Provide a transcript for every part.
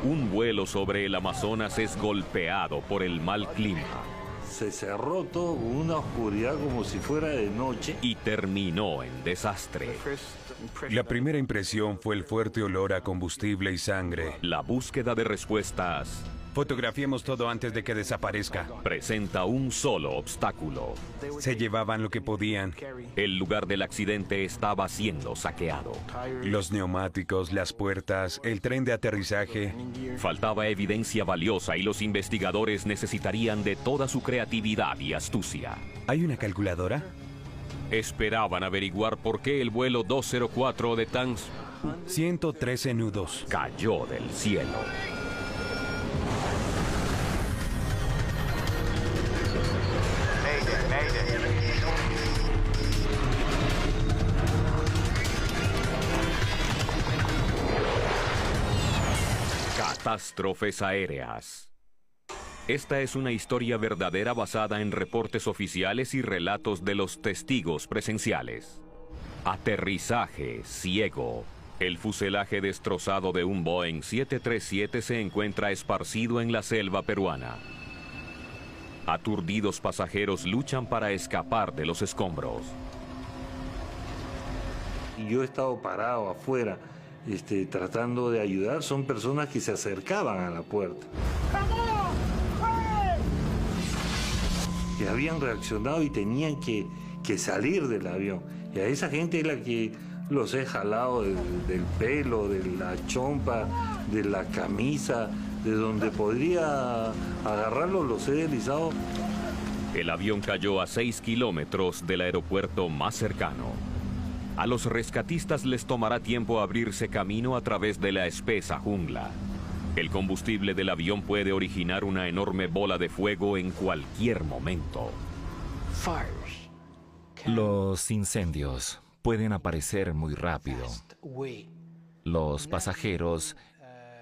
Un vuelo sobre el Amazonas es golpeado por el mal clima. Se cerró todo con una oscuridad como si fuera de noche. Y terminó en desastre. La primera impresión fue el fuerte olor a combustible y sangre. La búsqueda de respuestas Fotografiemos todo antes de que desaparezca. presenta un solo obstáculo. Se llevaban lo que podían. El lugar del accidente estaba siendo saqueado. Los neumáticos, las puertas, el tren de aterrizaje. Faltaba evidencia valiosa y los investigadores necesitarían de toda su creatividad y astucia. ¿Hay una calculadora? Esperaban averiguar por qué el vuelo 204 de TANS 113 nudos. cayó del cielo. Catástrofes aéreas. Esta es una historia verdadera basada en reportes oficiales y relatos de los testigos presenciales. Aterrizaje ciego. El fuselaje destrozado de un Boeing 737 se encuentra esparcido en la selva peruana. Aturdidos pasajeros luchan para escapar de los escombros. Y yo he estado parado afuera, tratando de ayudar. Son personas que se acercaban a la puerta. Que habían reaccionado y tenían que salir del avión. Y a esa gente es la que los he jalado del pelo, de la chompa, de la camisa, de donde podría agarrarlos, los he deslizado. El avión cayó a 6 kilómetros del aeropuerto más cercano. A los rescatistas les tomará tiempo abrirse camino a través de la espesa jungla. El combustible del avión puede originar una enorme bola de fuego en cualquier momento. Los incendios pueden aparecer muy rápido. Los pasajeros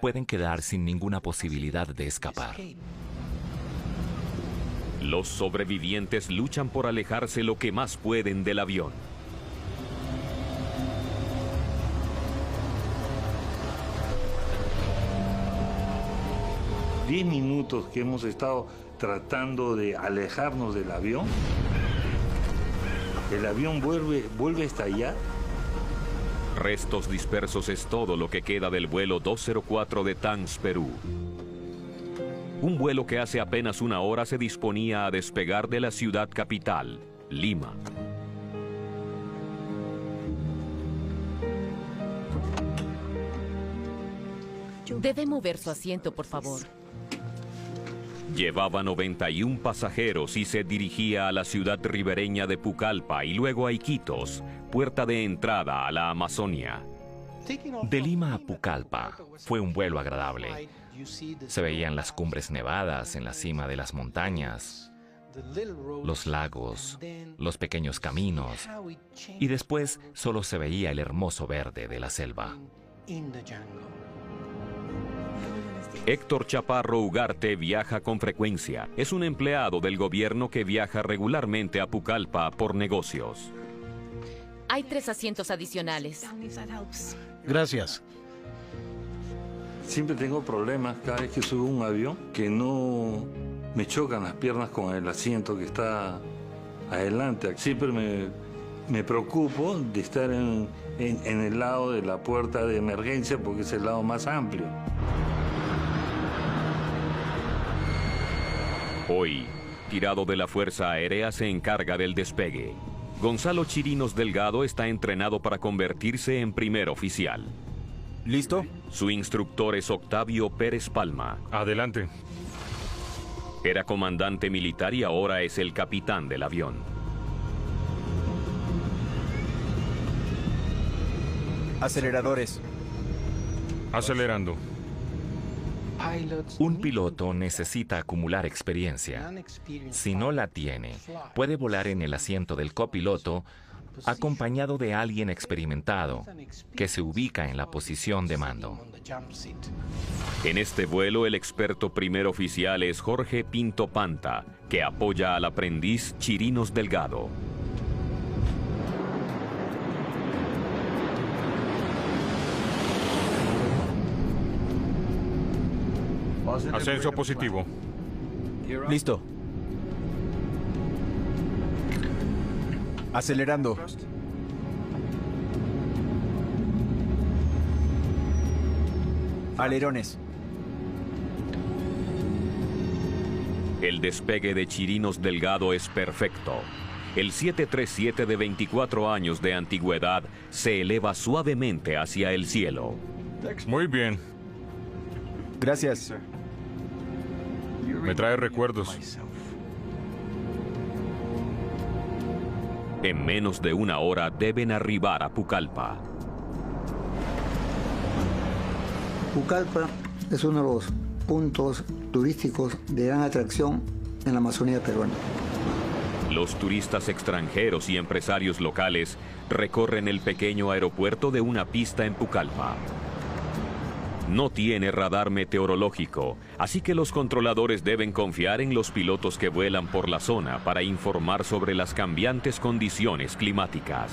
pueden quedar sin ninguna posibilidad de escapar. Los sobrevivientes luchan por alejarse lo que más pueden del avión. Diez minutos que hemos estado tratando de alejarnos del avión. El avión vuelve a estallar. Restos dispersos es todo lo que queda del vuelo 204 de TANS Perú. Un vuelo que hace apenas una hora se disponía a despegar de la ciudad capital, Lima. Debe mover su asiento, por favor. Llevaba 91 pasajeros y se dirigía a la ciudad ribereña de Pucallpa y luego a Iquitos, puerta de entrada a la Amazonia. De Lima a Pucallpa fue un vuelo agradable. Se veían las cumbres nevadas en la cima de las montañas, los lagos, los pequeños caminos, y después solo se veía el hermoso verde de la selva. Héctor Chaparro Ugarte viaja con frecuencia. Es un empleado del gobierno que viaja regularmente a Pucallpa por negocios. Hay 3 asientos adicionales. Gracias. Siempre tengo problemas cada vez que subo a un avión, que no me chocan las piernas con el asiento que está adelante. Siempre me preocupo de estar en el lado de la puerta de emergencia porque es el lado más amplio. Hoy, tirado de la Fuerza Aérea, se encarga del despegue. Gonzalo Chirinos Delgado está entrenado para convertirse en primer oficial. ¿Listo? Su instructor es Octavio Pérez Palma. Adelante. Era comandante militar y ahora es el capitán del avión. Aceleradores. Acelerando. Un piloto necesita acumular experiencia. Si no la tiene, puede volar en el asiento del copiloto acompañado de alguien experimentado que se ubica en la posición de mando. En este vuelo, el experto primer oficial es Jorge Pinto Panta, que apoya al aprendiz Chirinos Delgado. Ascenso positivo. Listo. Acelerando. Alerones. El despegue de Chirinos Delgado es perfecto. El 737 de 24 años de antigüedad se eleva suavemente hacia el cielo. Muy bien. Gracias. Me trae recuerdos. En menos de una hora deben arribar a Pucallpa. Pucallpa es uno de los puntos turísticos de gran atracción en la Amazonía peruana. Los turistas extranjeros y empresarios locales recorren el pequeño aeropuerto de una pista en Pucallpa. No tiene radar meteorológico, así que los controladores deben confiar en los pilotos que vuelan por la zona para informar sobre las cambiantes condiciones climáticas.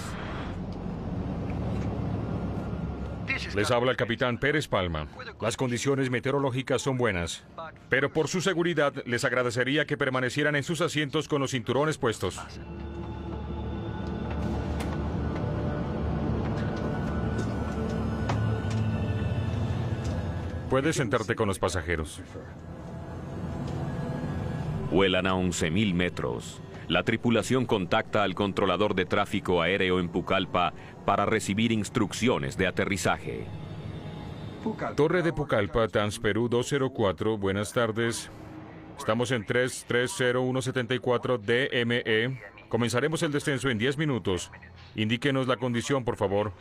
Les habla el capitán Pérez Palma. Las condiciones meteorológicas son buenas, pero por su seguridad les agradecería que permanecieran en sus asientos con los cinturones puestos. Puedes sentarte con los pasajeros. Vuelan a 11.000 metros. La tripulación contacta al controlador de tráfico aéreo en Pucallpa para recibir instrucciones de aterrizaje. Torre de Pucallpa, Transperú 204, buenas tardes. Estamos en 330174 DME. Comenzaremos el descenso en 10 minutos. Indíquenos la condición, por favor.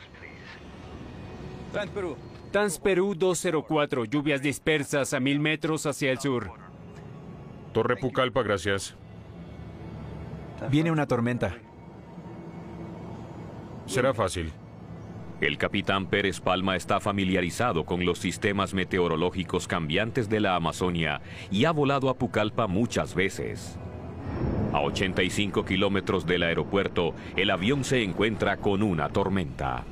Transperú 204, lluvias dispersas a 1000 metros hacia el sur. Torre Pucallpa, gracias. Viene una tormenta. Será fácil. El capitán Pérez Palma está familiarizado con los sistemas meteorológicos cambiantes de la Amazonia y ha volado a Pucallpa muchas veces. A 85 kilómetros del aeropuerto, el avión se encuentra con una tormenta.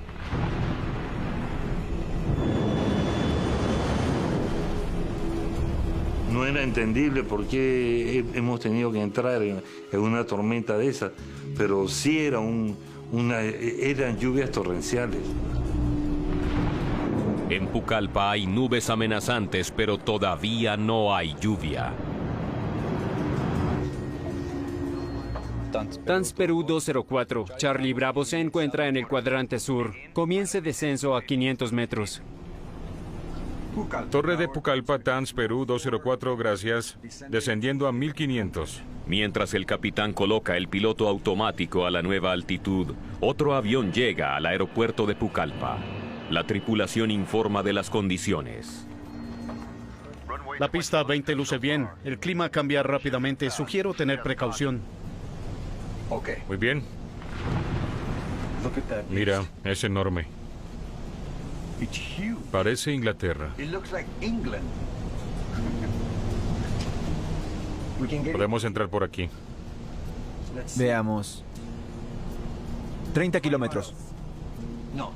No era entendible por qué hemos tenido que entrar en una tormenta de esa, pero sí eran lluvias torrenciales. En Pucallpa hay nubes amenazantes, pero todavía no hay lluvia. Transperú 204, Charlie Bravo se encuentra en el cuadrante sur. Comience descenso a 500 metros. Torre de Pucallpa, Transperú 204, gracias. Descendiendo a 1500. Mientras el capitán coloca el piloto automático a la nueva altitud, otro avión llega al aeropuerto de Pucallpa. La tripulación informa de las condiciones. La pista 20 luce bien. El clima cambia rápidamente. Sugiero tener precaución. Muy bien. Mira, es enorme. Parece Inglaterra. Podemos entrar por aquí. Veamos. 30 kilómetros.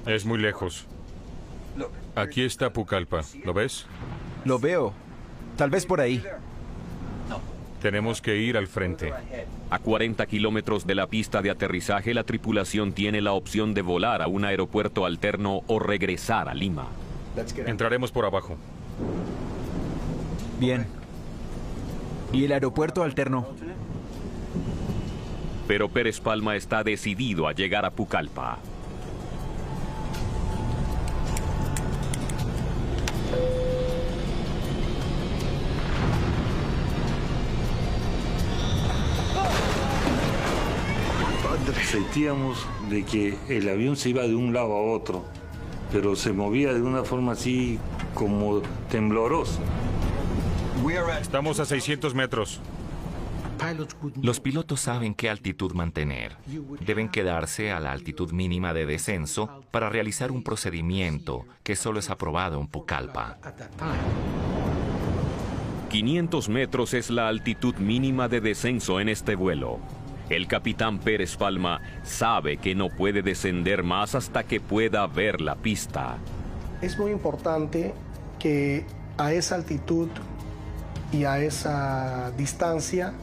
Es muy lejos. Aquí está Pucallpa. ¿Lo ves? Lo veo. Tal vez por ahí. Tenemos que ir al frente. A 40 kilómetros de la pista de aterrizaje, la tripulación tiene la opción de volar a un aeropuerto alterno o regresar a Lima. Entraremos por abajo. Bien. ¿Y el aeropuerto alterno? Pero Pérez Palma está decidido a llegar a Pucallpa. Sentíamos de que el avión se iba de un lado a otro, pero se movía de una forma así como temblorosa. Estamos a 600 metros. Los pilotos saben qué altitud mantener. Deben quedarse a la altitud mínima de descenso para realizar un procedimiento que solo es aprobado en Pucallpa. 500 metros es la altitud mínima de descenso en este vuelo. El capitán Pérez Palma sabe que no puede descender más hasta que pueda ver la pista. Es muy importante que a esa altitud y a esa distancia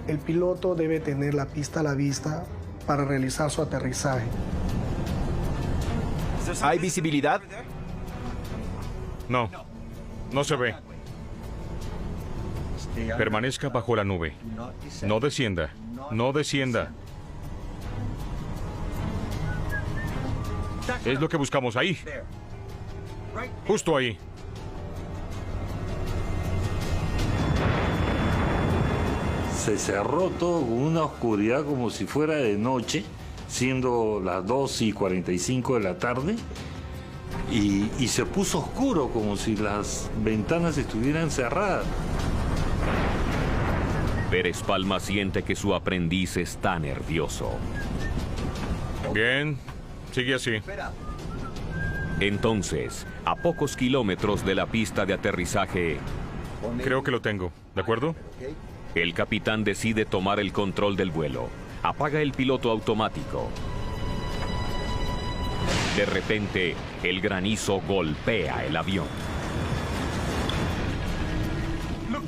el piloto debe tener la pista a la vista para realizar su aterrizaje. ¿Hay visibilidad? No, no se ve. Permanezca bajo la nube. No descienda, no descienda. Es lo que buscamos ahí. Justo ahí. Se cerró todo con una oscuridad como si fuera de noche, siendo las 2:45 de la tarde, y se puso oscuro como si las ventanas estuvieran cerradas. Pérez Palma siente que su aprendiz está nervioso. Bien, sigue así. Entonces, a pocos kilómetros de la pista de aterrizaje, creo que lo tengo, ¿de acuerdo? El capitán decide tomar el control del vuelo. Apaga el piloto automático. De repente, el granizo golpea el avión.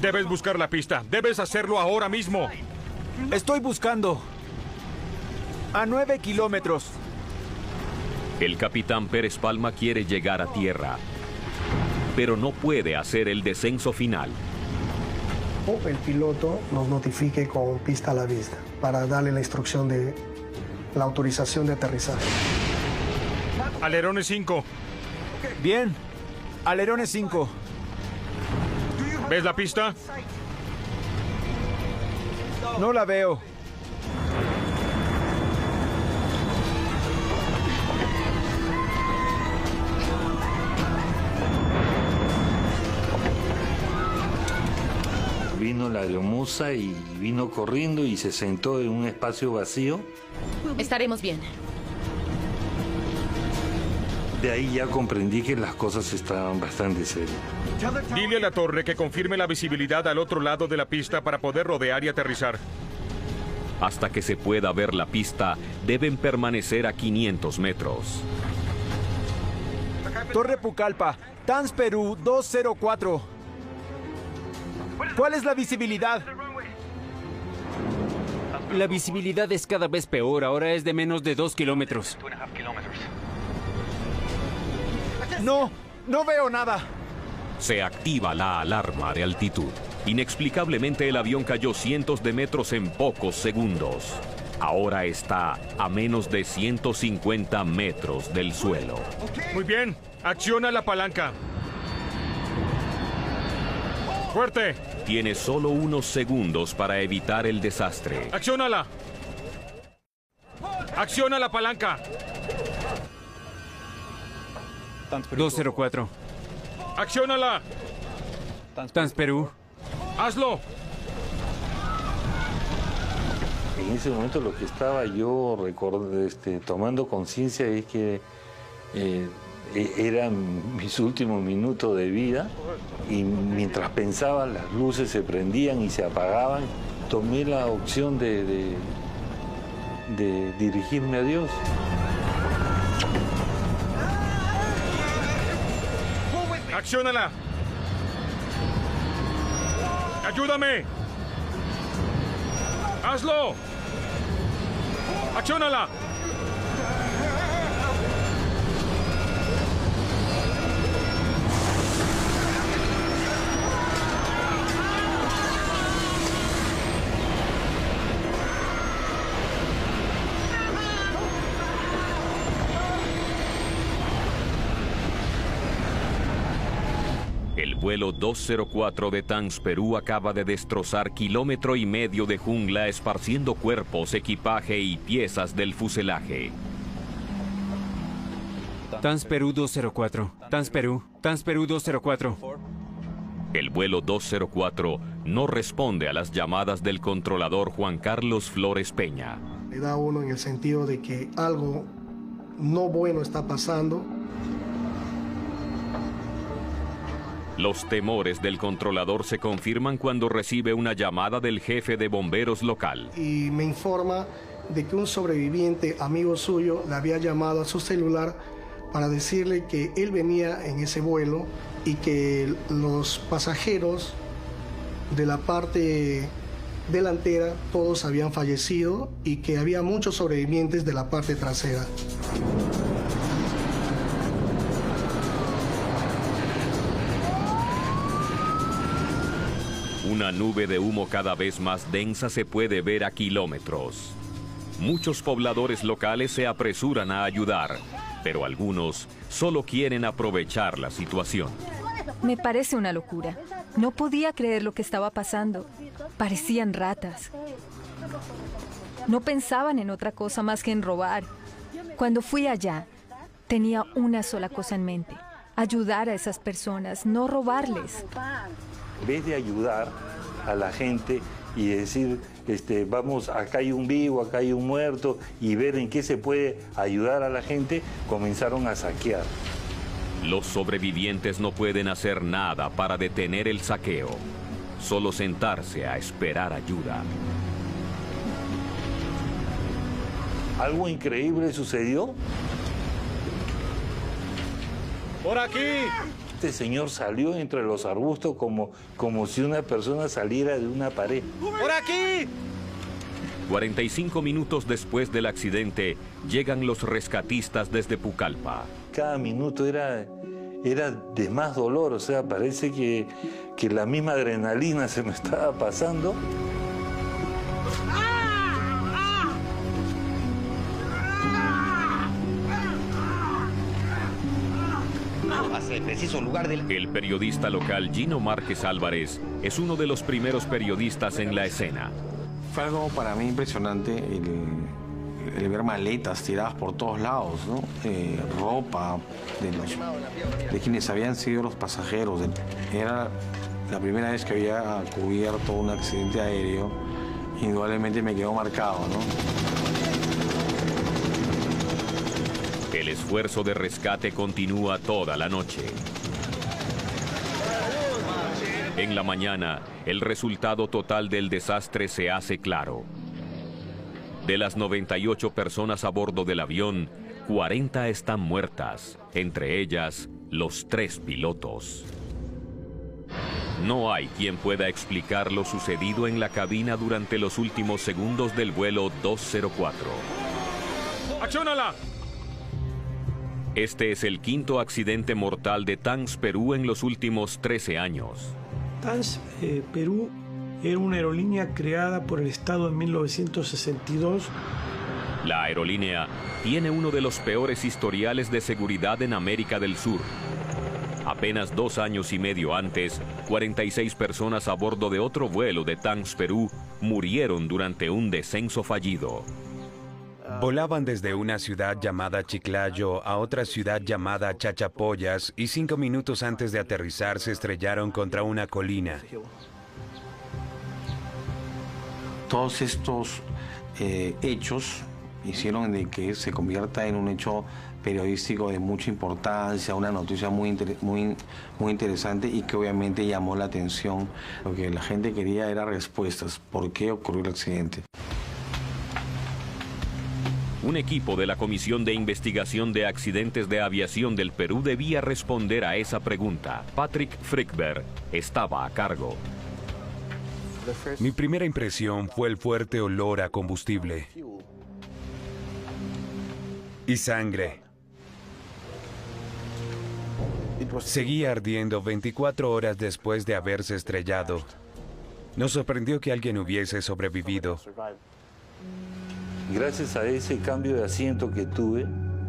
Debes buscar la pista. Debes hacerlo ahora mismo. Estoy buscando. A 9 kilómetros. El capitán Pérez Palma quiere llegar a tierra, pero no puede hacer el descenso final. El piloto nos notifique con pista a la vista para darle la instrucción de la autorización de aterrizaje. Alerones 5. Bien. Alerones 5. ¿Ves la pista? No la veo. Vino la aeromoza y vino corriendo y se sentó en un espacio vacío. Estaremos bien. De ahí ya comprendí que las cosas estaban bastante serias. Dile a la torre que confirme la visibilidad al otro lado de la pista para poder rodear y aterrizar. Hasta que se pueda ver la pista, deben permanecer a 500 metros. Torre Pucallpa, TANS Perú 204. ¿Cuál es la visibilidad? La visibilidad es cada vez peor. Ahora es de menos de 2 kilómetros. No veo nada. Se activa la alarma de altitud. Inexplicablemente el avión cayó cientos de metros en pocos segundos. Ahora está a menos de 150 metros del suelo. Muy bien, acciona la palanca. ¡Fuerte! Tiene solo unos segundos para evitar el desastre. ¡Acciónala! ¡Acciona la palanca! 204. ¡Acciónala! TANS Perú. ¡Hazlo! En ese momento lo que estaba yo tomando conciencia es que eran mis últimos minutos de vida y mientras pensaba las luces se prendían y se apagaban. Tomé la opción de dirigirme a Dios. ¡Acciónala! ¡Ayúdame! ¡Hazlo! ¡Acciónala! El vuelo 204 de TANS Perú acaba de destrozar 1,5 kilómetros de jungla esparciendo cuerpos, equipaje y piezas del fuselaje. TANS Perú 204. TANS Perú 204. El vuelo 204 no responde a las llamadas del controlador Juan Carlos Flores Peña. Le da a uno en el sentido de que algo no bueno está pasando. Los temores del controlador se confirman cuando recibe una llamada del jefe de bomberos local. Y me informa de que un sobreviviente, amigo suyo, le había llamado a su celular para decirle que él venía en ese vuelo y que los pasajeros de la parte delantera todos habían fallecido y que había muchos sobrevivientes de la parte trasera. Una nube de humo cada vez más densa se puede ver a kilómetros. Muchos pobladores locales se apresuran a ayudar, pero algunos solo quieren aprovechar la situación. Me parece una locura. No podía creer lo que estaba pasando. Parecían ratas. No pensaban en otra cosa más que en robar. Cuando fui allá, tenía una sola cosa en mente: ayudar a esas personas, no robarles. En vez de ayudar a la gente y decir, vamos, acá hay un vivo, acá hay un muerto, y ver en qué se puede ayudar a la gente, comenzaron a saquear. Los sobrevivientes no pueden hacer nada para detener el saqueo, solo sentarse a esperar ayuda. Algo increíble sucedió. ¡Por aquí! Este señor salió entre los arbustos como si una persona saliera de una pared. ¡Por aquí! 45 minutos después del accidente, llegan los rescatistas desde Pucallpa. Cada minuto era de más dolor, o sea, parece que la misma adrenalina se me estaba pasando. El periodista local Gino Márquez Álvarez es uno de los primeros periodistas en la escena. Fue algo para mí impresionante el ver maletas tiradas por todos lados, ¿no? Ropa de quienes habían sido los pasajeros. Era la primera vez que había cubierto un accidente aéreo. Indudablemente me quedó marcado, ¿no? El esfuerzo de rescate continúa toda la noche. En la mañana, el resultado total del desastre se hace claro. De las 98 personas a bordo del avión, 40 están muertas, entre ellas los 3 pilotos. No hay quien pueda explicar lo sucedido en la cabina durante los últimos segundos del vuelo 204. ¡Acciónala! Este es el 5º accidente mortal de TANS Perú en los últimos 13 años. TANS Perú era una aerolínea creada por el Estado en 1962. La aerolínea tiene uno de los peores historiales de seguridad en América del Sur. Apenas 2 años y medio antes, 46 personas a bordo de otro vuelo de TANS Perú murieron durante un descenso fallido. Volaban desde una ciudad llamada Chiclayo a otra ciudad llamada Chachapoyas y 5 minutos antes de aterrizar se estrellaron contra una colina. Todos estos hechos hicieron de que se convierta en un hecho periodístico de mucha importancia, una noticia muy interesante y que obviamente llamó la atención. Lo que la gente quería era respuestas. ¿Por qué ocurrió el accidente? Un equipo de la Comisión de Investigación de Accidentes de Aviación del Perú debía responder a esa pregunta. Patrick Frickberg estaba a cargo. Mi primera impresión fue el fuerte olor a combustible y sangre. Seguía ardiendo 24 horas después de haberse estrellado. Nos sorprendió que alguien hubiese sobrevivido. Gracias a ese cambio de asiento que tuve,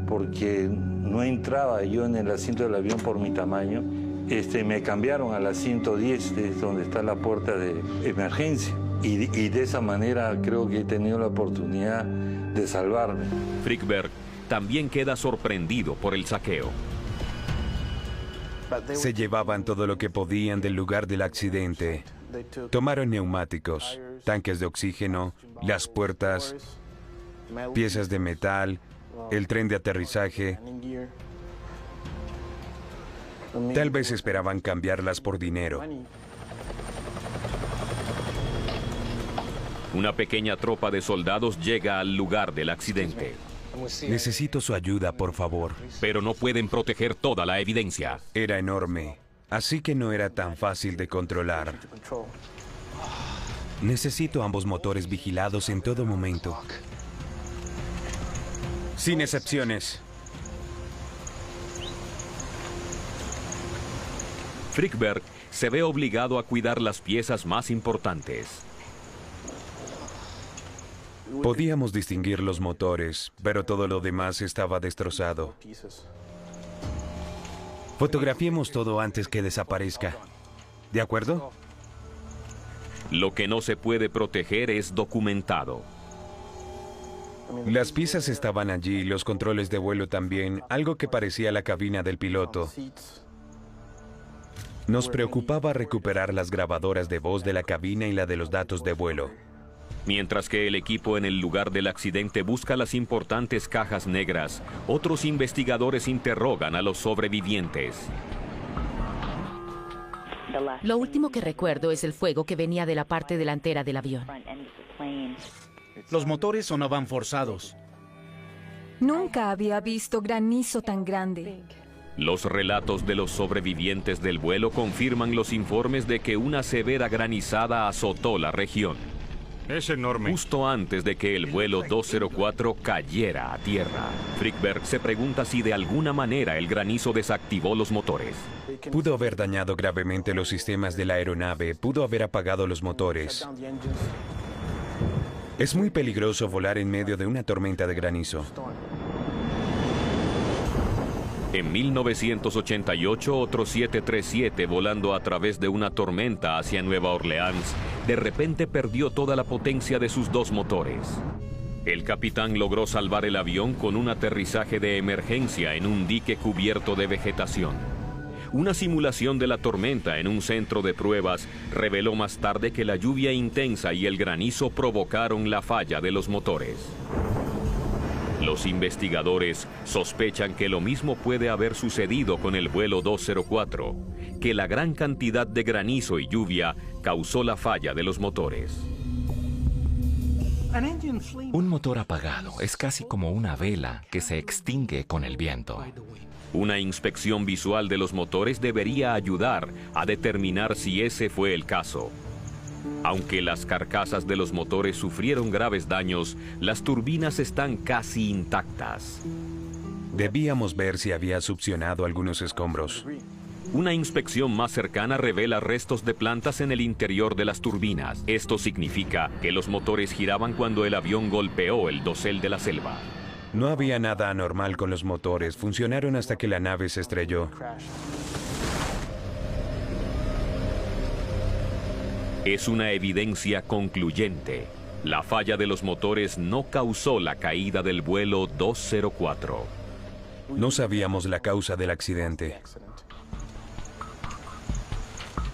porque no entraba yo en el asiento del avión por mi tamaño, me cambiaron al asiento 10, donde está la puerta de emergencia. Y de esa manera creo que he tenido la oportunidad de salvarme. Frickberg también queda sorprendido por el saqueo. Se llevaban todo lo que podían del lugar del accidente. Tomaron neumáticos, tanques de oxígeno, las puertas, piezas de metal, el tren de aterrizaje. Tal vez esperaban cambiarlas por dinero. Una pequeña tropa de soldados llega al lugar del accidente. Necesito su ayuda, por favor. Pero no pueden proteger toda la evidencia. Era enorme, así que no era tan fácil de controlar. Necesito ambos motores vigilados en todo momento. Sin excepciones. Frykberg se ve obligado a cuidar las piezas más importantes. Podíamos distinguir los motores, pero todo lo demás estaba destrozado. Fotografiemos todo antes que desaparezca. ¿De acuerdo? Lo que no se puede proteger es documentado. Las piezas estaban allí, los controles de vuelo también, algo que parecía la cabina del piloto. Nos preocupaba recuperar las grabadoras de voz de la cabina y la de los datos de vuelo. Mientras que el equipo en el lugar del accidente busca las importantes cajas negras, otros investigadores interrogan a los sobrevivientes. Lo último que recuerdo es el fuego que venía de la parte delantera del avión. Los motores sonaban forzados. Nunca había visto granizo tan grande. Los relatos de los sobrevivientes del vuelo confirman los informes de que una severa granizada azotó la región. Es enorme. Justo antes de que el vuelo 204 cayera a tierra, Frykberg se pregunta si de alguna manera el granizo desactivó los motores. Pudo haber dañado gravemente los sistemas de la aeronave, pudo haber apagado los motores. Es muy peligroso volar en medio de una tormenta de granizo. En 1988, otro 737 volando a través de una tormenta hacia Nueva Orleans, de repente perdió toda la potencia de sus dos motores. El capitán logró salvar el avión con un aterrizaje de emergencia en un dique cubierto de vegetación. Una simulación de la tormenta en un centro de pruebas reveló más tarde que la lluvia intensa y el granizo provocaron la falla de los motores. Los investigadores sospechan que lo mismo puede haber sucedido con el vuelo 204, que la gran cantidad de granizo y lluvia causó la falla de los motores. Un motor apagado es casi como una vela que se extingue con el viento. Una inspección visual de los motores debería ayudar a determinar si ese fue el caso. Aunque las carcasas de los motores sufrieron graves daños, las turbinas están casi intactas. Debíamos ver si había succionado algunos escombros. Una inspección más cercana revela restos de plantas en el interior de las turbinas. Esto significa que los motores giraban cuando el avión golpeó el dosel de la selva. No había nada anormal con los motores. Funcionaron hasta que la nave se estrelló. Es una evidencia concluyente. La falla de los motores no causó la caída del vuelo 204. No sabíamos la causa del accidente.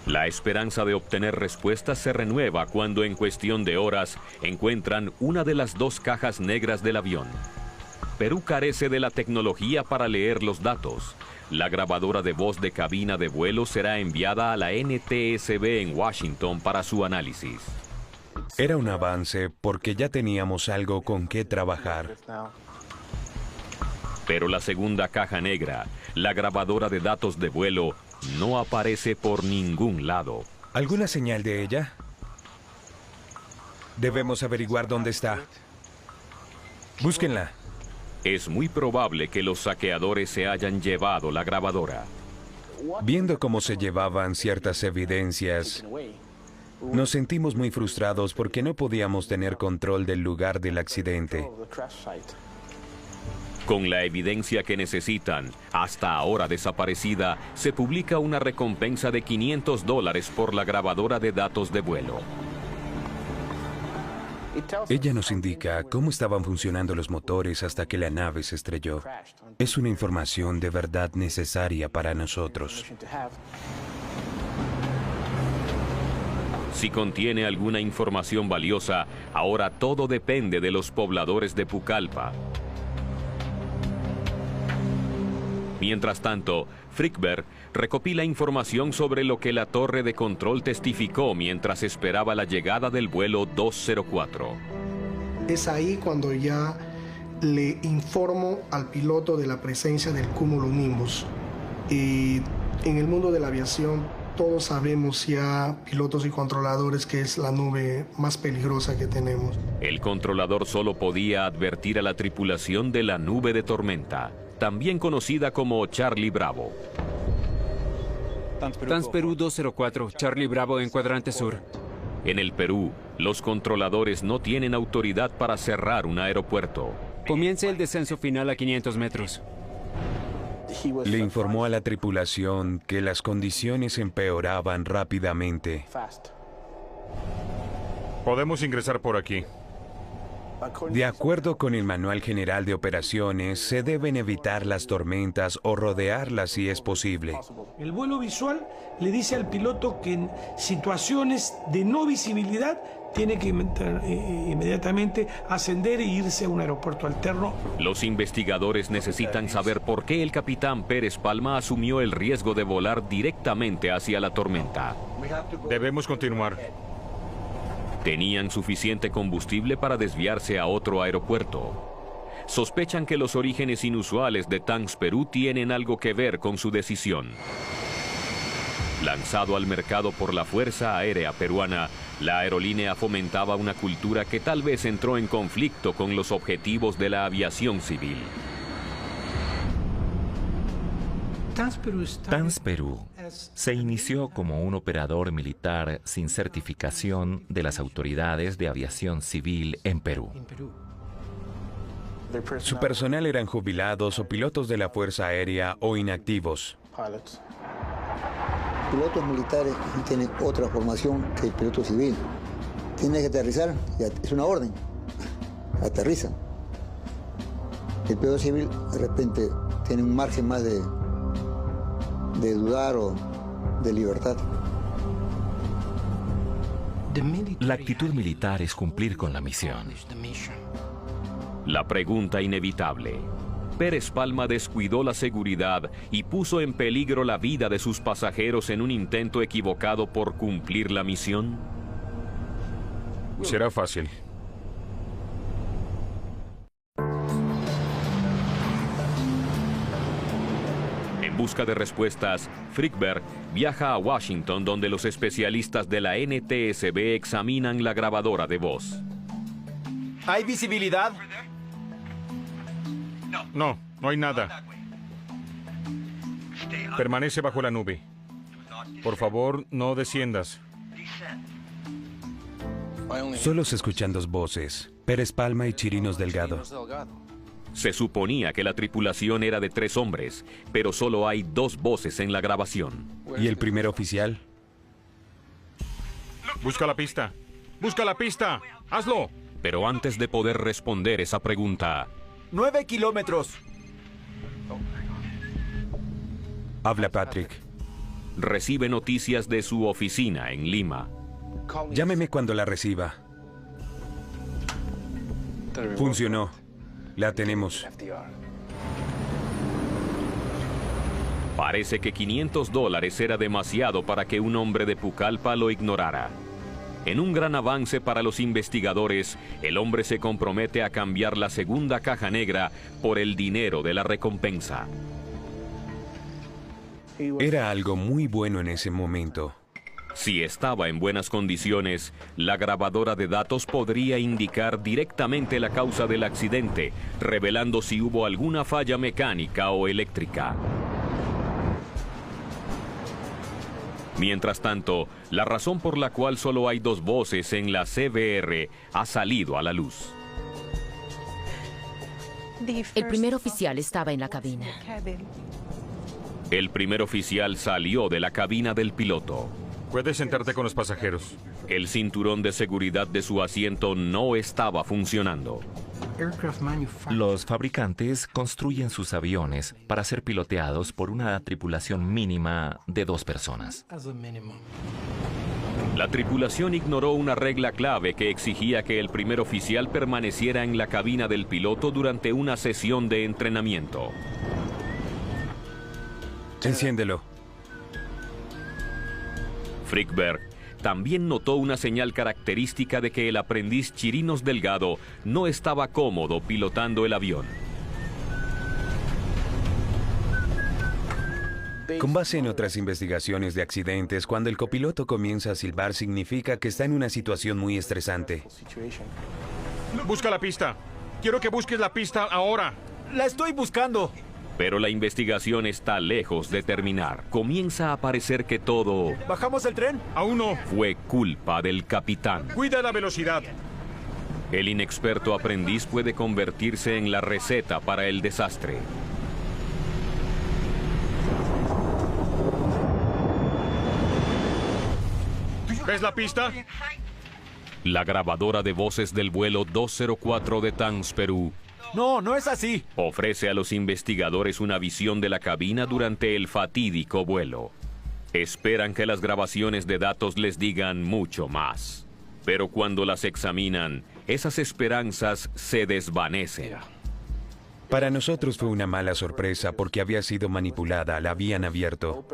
La esperanza de obtener respuestas se renueva cuando en cuestión de horas encuentran una de las dos cajas negras del avión. Perú carece de la tecnología para leer los datos. La grabadora de voz de cabina de vuelo será enviada a la NTSB en Washington para su análisis. Era un avance porque ya teníamos algo con qué trabajar. Pero la segunda caja negra, la grabadora de datos de vuelo, no aparece por ningún lado. ¿Alguna señal de ella? Debemos averiguar dónde está. Búsquenla. Es muy probable que los saqueadores se hayan llevado la grabadora. Viendo cómo se llevaban ciertas evidencias, nos sentimos muy frustrados porque no podíamos tener control del lugar del accidente. Con la evidencia que necesitan, hasta ahora desaparecida, se publica una recompensa de $500 por la grabadora de datos de vuelo. Ella nos indica cómo estaban funcionando los motores hasta que la nave se estrelló. Es una información de verdad necesaria para nosotros. Si contiene alguna información valiosa, ahora todo depende de los pobladores de Pucallpa. Mientras tanto, Frykberg recopila información sobre lo que la torre de control testificó mientras esperaba la llegada del vuelo 204. Es ahí cuando ya le informo al piloto de la presencia del cumulonimbus. Y en el mundo de la aviación Todos sabemos ya, pilotos y controladores, que es la nube más peligrosa que tenemos. El controlador solo podía advertir a la tripulación de la nube de tormenta, también conocida como Charlie Bravo. Transperú 204, Charlie Bravo en cuadrante sur. En el Perú, los controladores no tienen autoridad para cerrar un aeropuerto. Comience el descenso final a 500 metros. Le informó a la tripulación que las condiciones empeoraban rápidamente. Podemos ingresar por aquí. De acuerdo con el Manual General de Operaciones, se deben evitar las tormentas o rodearlas si es posible. El vuelo visual le dice al piloto que en situaciones de no visibilidad tiene que inmediatamente ascender e irse a un aeropuerto alterno. Los investigadores necesitan saber por qué el capitán Pérez Palma asumió el riesgo de volar directamente hacia la tormenta. Debemos continuar. Tenían suficiente combustible para desviarse a otro aeropuerto. Sospechan que los orígenes inusuales de Transperú tienen algo que ver con su decisión. Lanzado al mercado por la Fuerza Aérea Peruana, la aerolínea fomentaba una cultura que tal vez entró en conflicto con los objetivos de la aviación civil. Transperú se inició como un operador militar sin certificación de las autoridades de aviación civil en Perú. Su personal eran jubilados o pilotos de la Fuerza Aérea o inactivos. Pilotos militares tienen otra formación que el piloto civil. Tiene que aterrizar, es una orden. Aterrizan. El piloto civil de repente tiene un margen más de dudar o de libertad. La actitud militar es cumplir con la misión. La pregunta inevitable. Pérez Palma descuidó la seguridad y puso en peligro la vida de sus pasajeros en un intento equivocado por cumplir la misión. Será fácil. En busca de respuestas, Frickberg viaja a Washington, donde los especialistas de la NTSB examinan la grabadora de voz. ¿Hay visibilidad? No, no hay nada. Permanece bajo la nube. Por favor, no desciendas. Solo se escuchan dos voces, Pérez Palma y Chirinos Delgado. Se suponía que la tripulación era de 3 hombres, pero solo hay 2 voces en la grabación. ¿Y el primer oficial? Busca la pista. ¡Busca la pista! ¡Hazlo! Pero antes de poder responder esa pregunta... 9 kilómetros. Habla Patrick. Recibe noticias de su oficina en Lima. Llámeme cuando la reciba. Funcionó. La tenemos. Parece que $500 era demasiado para que un hombre de Pucallpa lo ignorara. En un gran avance para los investigadores, el hombre se compromete a cambiar la segunda caja negra por el dinero de la recompensa. Era algo muy bueno en ese momento. Si estaba en buenas condiciones, la grabadora de datos podría indicar directamente la causa del accidente, revelando si hubo alguna falla mecánica o eléctrica. Mientras tanto, la razón por la cual solo hay 2 voces en la CBR ha salido a la luz. El primer oficial estaba en la cabina. El primer oficial salió de la cabina del piloto. Puedes sentarte con los pasajeros. El cinturón de seguridad de su asiento no estaba funcionando. Los fabricantes construyen sus aviones para ser piloteados por una tripulación mínima de 2 personas. La tripulación ignoró una regla clave que exigía que el primer oficial permaneciera en la cabina del piloto durante una sesión de entrenamiento. Enciéndelo. Frickberg también notó una señal característica de que el aprendiz Chirinos Delgado no estaba cómodo pilotando el avión. Con base en otras investigaciones de accidentes, cuando el copiloto comienza a silbar significa que está en una situación muy estresante. Busca la pista. Quiero que busques la pista ahora. La estoy buscando. Pero la investigación está lejos de terminar. Comienza a parecer que todo... ¿Bajamos el tren? Aún no. Fue culpa del capitán. Cuida la velocidad. El inexperto aprendiz puede convertirse en la receta para el desastre. ¿Ves la pista? La grabadora de voces del vuelo 204 de TANS Perú No, no es así. ofrece a los investigadores una visión de la cabina durante el fatídico vuelo. Esperan que las grabaciones de datos les digan mucho más. Pero cuando las examinan, esas esperanzas se desvanecen. Para nosotros fue una mala sorpresa porque había sido manipulada, la habían abierto.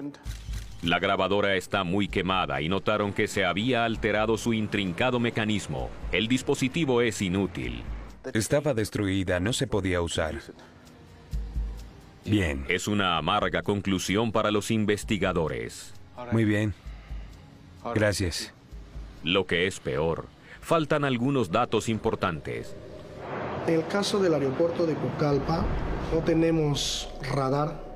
La grabadora está muy quemada y notaron que se había alterado su intrincado mecanismo. El dispositivo es inútil. Estaba destruida, no se podía usar. Bien. Es una amarga conclusión para los investigadores. Muy bien. Gracias. Lo que es peor, faltan algunos datos importantes. En el caso del aeropuerto de Pucallpa, no tenemos radar.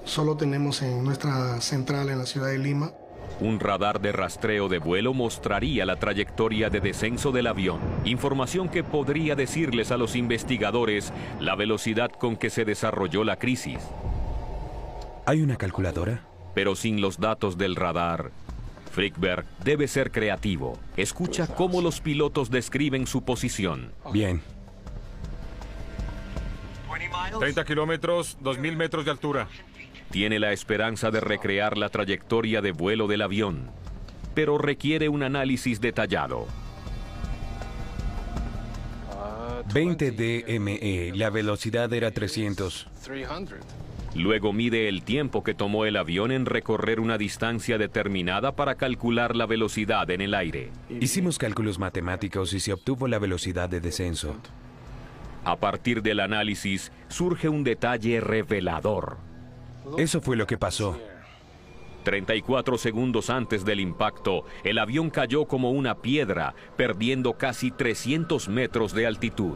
Solo tenemos en nuestra central en la ciudad de Lima. Un radar de rastreo de vuelo mostraría la trayectoria de descenso del avión, información que podría decirles a los investigadores la velocidad con que se desarrolló la crisis. ¿Hay una calculadora? Pero sin los datos del radar, Frykberg debe ser creativo. Escucha cómo los pilotos describen su posición. Bien. 30 kilómetros, 2.000 metros de altura. Tiene la esperanza de recrear la trayectoria de vuelo del avión, pero requiere un análisis detallado. 20 dme, la velocidad era 300. Luego mide el tiempo que tomó el avión en recorrer una distancia determinada para calcular la velocidad en el aire. Hicimos cálculos matemáticos y se obtuvo la velocidad de descenso. A partir del análisis, surge un detalle revelador. Eso fue lo que pasó. 34 segundos antes del impacto, el avión cayó como una piedra, perdiendo casi 300 metros de altitud.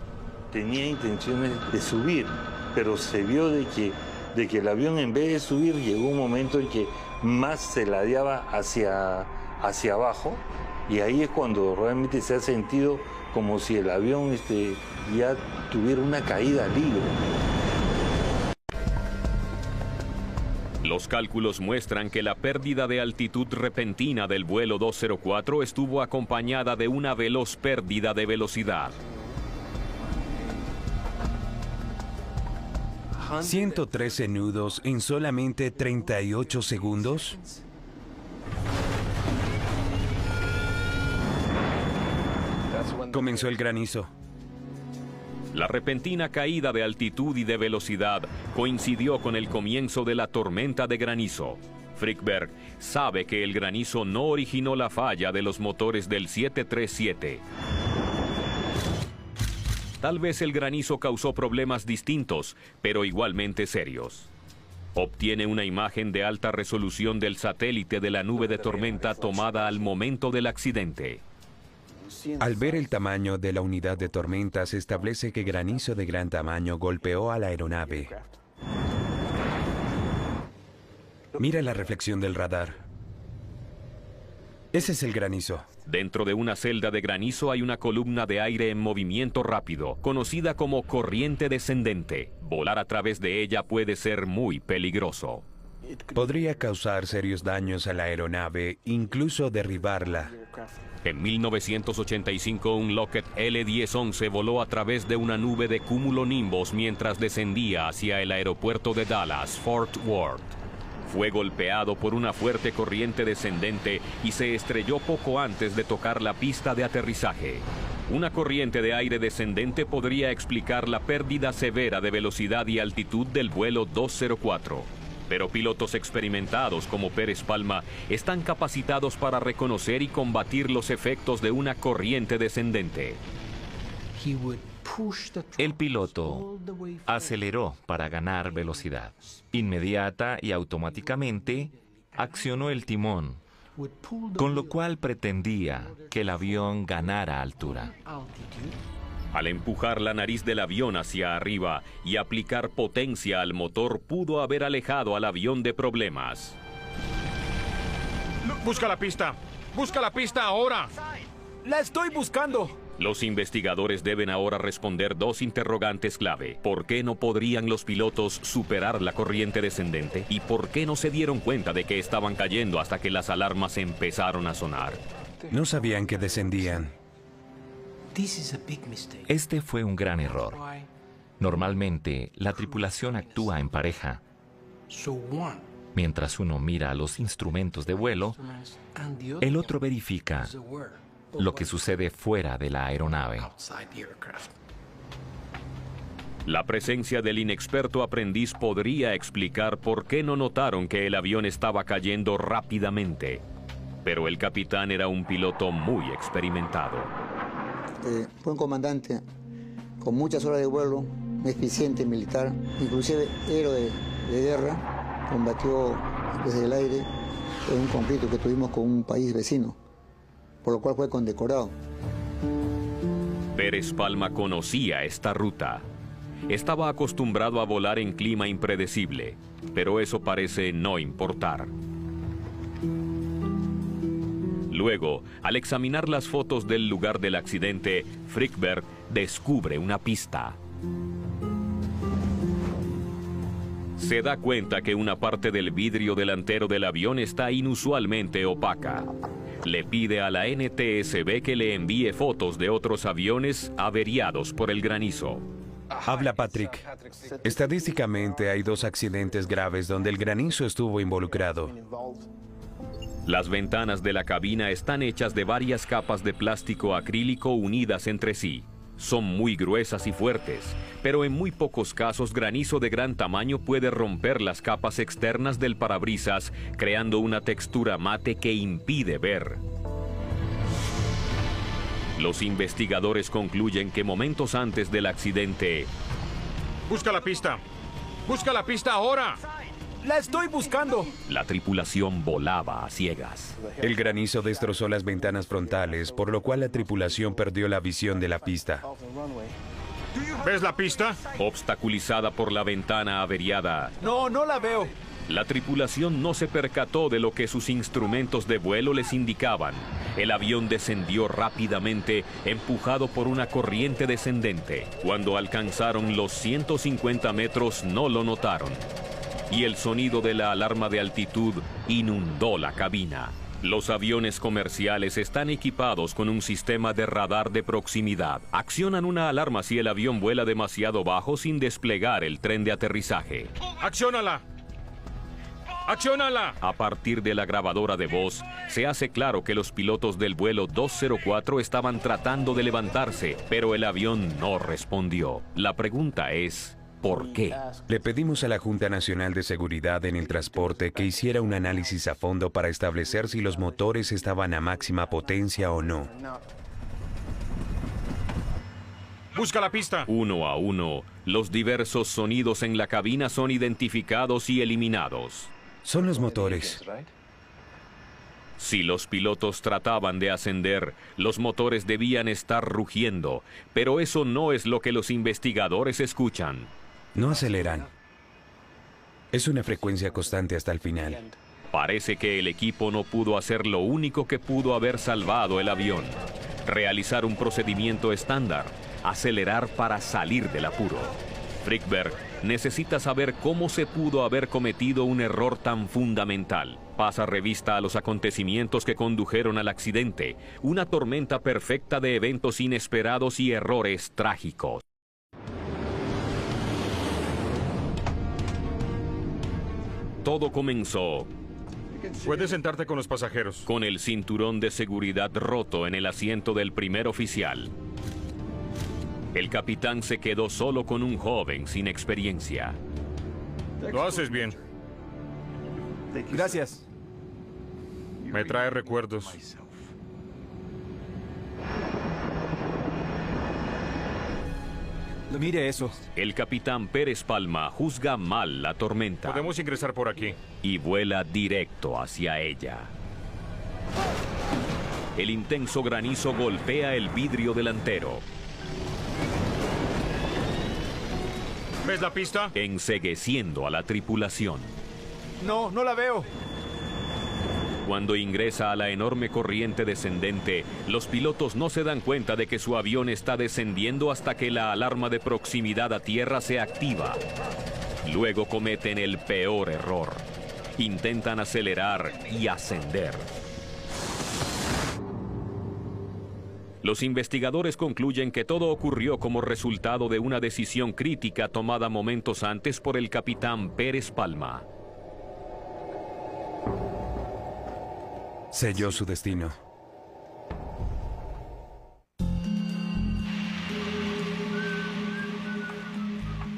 Tenía intenciones de subir, pero se vio de que el avión, en vez de subir, llegó un momento en que más se ladeaba hacia abajo, y ahí es cuando realmente se ha sentido como si el avión ya tuviera una caída libre. Los cálculos muestran que la pérdida de altitud repentina del vuelo 204 estuvo acompañada de una veloz pérdida de velocidad. 113 nudos en solamente 38 segundos. Comenzó el granizo. La repentina caída de altitud y de velocidad coincidió con el comienzo de la tormenta de granizo. Frykberg sabe que el granizo no originó la falla de los motores del 737. Tal vez el granizo causó problemas distintos, pero igualmente serios. Obtiene una imagen de alta resolución del satélite de la nube de tormenta tomada al momento del accidente. Al ver el tamaño de la unidad de tormenta, se establece que granizo de gran tamaño golpeó a la aeronave. Mira la reflexión del radar. Ese es el granizo. Dentro de una celda de granizo hay una columna de aire en movimiento rápido, conocida como corriente descendente. Volar a través de ella puede ser muy peligroso. Podría causar serios daños a la aeronave, incluso derribarla. En 1985, un Lockheed L-1011 voló a través de una nube de cumulonimbos mientras descendía hacia el aeropuerto de Dallas, Fort Worth. Fue golpeado por una fuerte corriente descendente y se estrelló poco antes de tocar la pista de aterrizaje. Una corriente de aire descendente podría explicar la pérdida severa de velocidad y altitud del vuelo 204. Pero pilotos experimentados como Pérez Palma están capacitados para reconocer y combatir los efectos de una corriente descendente. El piloto aceleró para ganar velocidad. Inmediata y automáticamente accionó el timón, con lo cual pretendía que el avión ganara altura. Al empujar la nariz del avión hacia arriba y aplicar potencia al motor, pudo haber alejado al avión de problemas. ¡Busca la pista! ¡Busca la pista ahora! ¡La estoy buscando! Los investigadores deben ahora responder dos interrogantes clave. ¿Por qué no podrían los pilotos superar la corriente descendente? ¿Y por qué no se dieron cuenta de que estaban cayendo hasta que las alarmas empezaron a sonar? No sabían que descendían. Este fue un gran error. Normalmente, la tripulación actúa en pareja. Mientras uno mira los instrumentos de vuelo, el otro verifica lo que sucede fuera de la aeronave. La presencia del inexperto aprendiz podría explicar por qué no notaron que el avión estaba cayendo rápidamente. Pero el capitán era un piloto muy experimentado. Fue un comandante con muchas horas de vuelo, eficiente militar, inclusive héroe de guerra, combatió desde el aire en un conflicto que tuvimos con un país vecino, por lo cual fue condecorado. Pérez Palma conocía esta ruta. Estaba acostumbrado a volar en clima impredecible, pero eso parece no importar. Luego, al examinar las fotos del lugar del accidente, Frykberg descubre una pista. Se da cuenta que una parte del vidrio delantero del avión está inusualmente opaca. Le pide a la NTSB que le envíe fotos de otros aviones averiados por el granizo. Habla Patrick. Estadísticamente hay 2 accidentes graves donde el granizo estuvo involucrado. Las ventanas de la cabina están hechas de varias capas de plástico acrílico unidas entre sí. Son muy gruesas y fuertes, pero en muy pocos casos granizo de gran tamaño puede romper las capas externas del parabrisas, creando una textura mate que impide ver. Los investigadores concluyen que momentos antes del accidente... ¡Busca la pista! ¡Busca la pista ahora! ¡La estoy buscando! La tripulación volaba a ciegas. El granizo destrozó las ventanas frontales, por lo cual la tripulación perdió la visión de la pista. ¿Ves la pista? Obstaculizada por la ventana averiada. No, no la veo. La tripulación no se percató de lo que sus instrumentos de vuelo les indicaban. El avión descendió rápidamente, empujado por una corriente descendente. Cuando alcanzaron los 150 metros, no lo notaron. Y el sonido de la alarma de altitud inundó la cabina. Los aviones comerciales están equipados con un sistema de radar de proximidad. Accionan una alarma si el avión vuela demasiado bajo sin desplegar el tren de aterrizaje. ¡Acciónala! ¡Acciónala! A partir de la grabadora de voz, se hace claro que los pilotos del vuelo 204 estaban tratando de levantarse, pero el avión no respondió. La pregunta es... ¿por qué? Le pedimos a la Junta Nacional de Seguridad en el Transporte que hiciera un análisis a fondo para establecer si los motores estaban a máxima potencia o no. ¡Busca la pista! Uno a uno, los diversos sonidos en la cabina son identificados y eliminados. Son los motores. Si los pilotos trataban de ascender, los motores debían estar rugiendo, pero eso no es lo que los investigadores escuchan. No aceleran. Es una frecuencia constante hasta el final. Parece que el equipo no pudo hacer lo único que pudo haber salvado el avión. Realizar un procedimiento estándar, acelerar para salir del apuro. Frykberg necesita saber cómo se pudo haber cometido un error tan fundamental. Pasa revista a los acontecimientos que condujeron al accidente, una tormenta perfecta de eventos inesperados y errores trágicos. Todo comenzó... Puedes sentarte con los pasajeros. Con el cinturón de seguridad roto en el asiento del primer oficial. El capitán se quedó solo con un joven sin experiencia. Lo haces bien. Gracias. Me trae recuerdos. Mire eso. El capitán Pérez Palma juzga mal la tormenta. Podemos ingresar por aquí. Y vuela directo hacia ella. El intenso granizo golpea el vidrio delantero. ¿Ves la pista? Encegueciendo a la tripulación. No, no la veo. Cuando ingresa a la enorme corriente descendente, los pilotos no se dan cuenta de que su avión está descendiendo hasta que la alarma de proximidad a tierra se activa. Luego cometen el peor error. Intentan acelerar y ascender. Los investigadores concluyen que todo ocurrió como resultado de una decisión crítica tomada momentos antes por el capitán Pérez Palma. Selló su destino.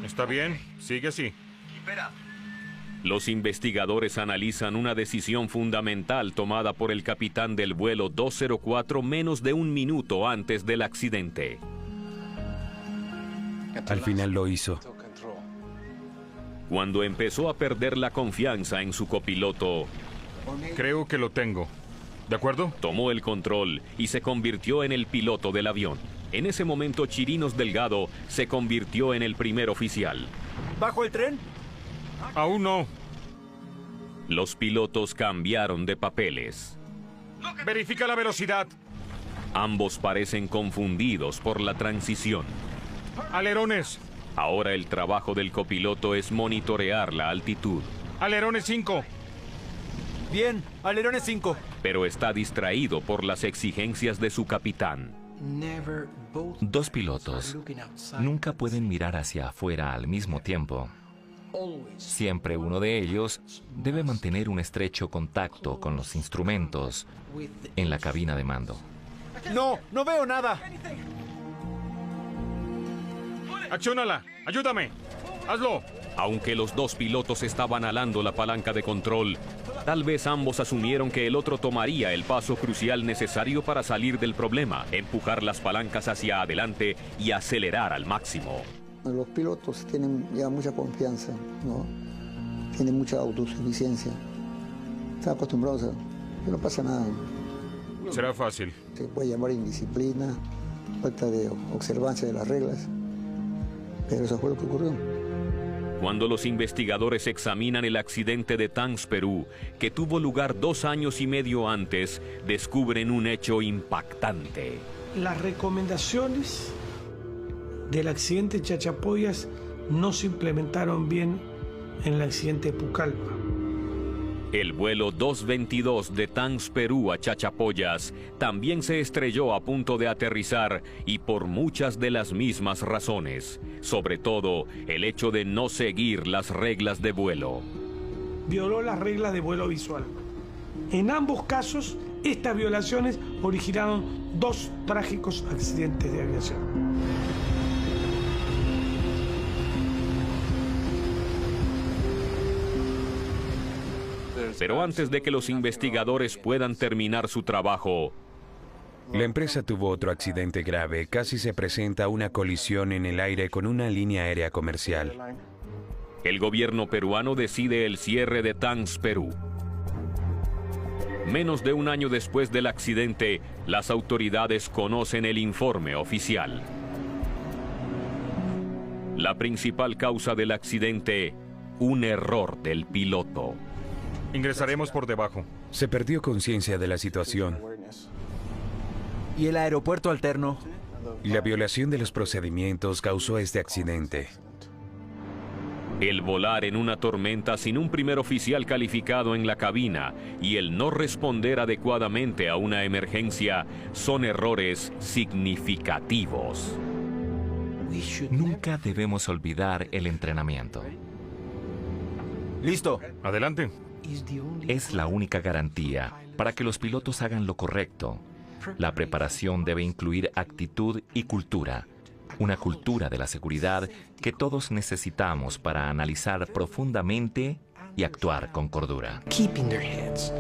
Está bien, sigue así. Los investigadores analizan una decisión fundamental tomada por el capitán del vuelo 204 menos de un minuto antes del accidente. Al final lo hizo. Cuando empezó a perder la confianza en su copiloto, creo que lo tengo. ¿De acuerdo? Tomó el control y se convirtió en el piloto del avión. En ese momento, Chirinos Delgado se convirtió en el primer oficial. ¿Bajo el tren? Aún no. Los pilotos cambiaron de papeles. Verifica la velocidad. Ambos parecen confundidos por la transición. Alerones. Ahora el trabajo del copiloto es monitorear la altitud. Alerones 5. Bien, alerones 5. Pero está distraído por las exigencias de su capitán. Dos pilotos nunca pueden mirar hacia afuera al mismo tiempo. Siempre uno de ellos debe mantener un estrecho contacto con los instrumentos en la cabina de mando. No, no veo nada. Acciónala, ayúdame. Hazlo. Aunque los dos pilotos estaban alando la palanca de control, tal vez ambos asumieron que el otro tomaría el paso crucial necesario para salir del problema, empujar las palancas hacia adelante y acelerar al máximo. Los pilotos tienen ya mucha confianza, ¿no? Tienen mucha autosuficiencia. Están acostumbrados a que no pasa nada. Será fácil. Se puede llamar indisciplina, falta de observancia de las reglas, pero eso fue lo que ocurrió. Cuando los investigadores examinan el accidente de Tangs, Perú, que tuvo lugar 2 años y medio antes, descubren un hecho impactante. Las recomendaciones del accidente de Chachapoyas no se implementaron bien en el accidente de Pucallpa. El vuelo 222 de Tangs, Perú a Chachapoyas también se estrelló a punto de aterrizar y por muchas de las mismas razones, sobre todo el hecho de no seguir las reglas de vuelo. Violó las reglas de vuelo visual. En ambos casos, estas violaciones originaron 2 trágicos accidentes de aviación. Pero antes de que los investigadores puedan terminar su trabajo, la empresa tuvo otro accidente grave. Casi se presenta una colisión en el aire con una línea aérea comercial. El gobierno peruano decide el cierre de Tangs, Perú. Menos de un año después del accidente, las autoridades conocen el informe oficial. La principal causa del accidente, un error del piloto. Ingresaremos por debajo. Se perdió conciencia de la situación. ¿Y el aeropuerto alterno? La violación de los procedimientos causó este accidente. El volar en una tormenta sin un primer oficial calificado en la cabina y el no responder adecuadamente a una emergencia son errores significativos. Nunca debemos olvidar el entrenamiento. Listo. Adelante. Es la única garantía para que los pilotos hagan lo correcto. La preparación debe incluir actitud y cultura. Una cultura de la seguridad que todos necesitamos para analizar profundamente y actuar con cordura. Keeping their heads.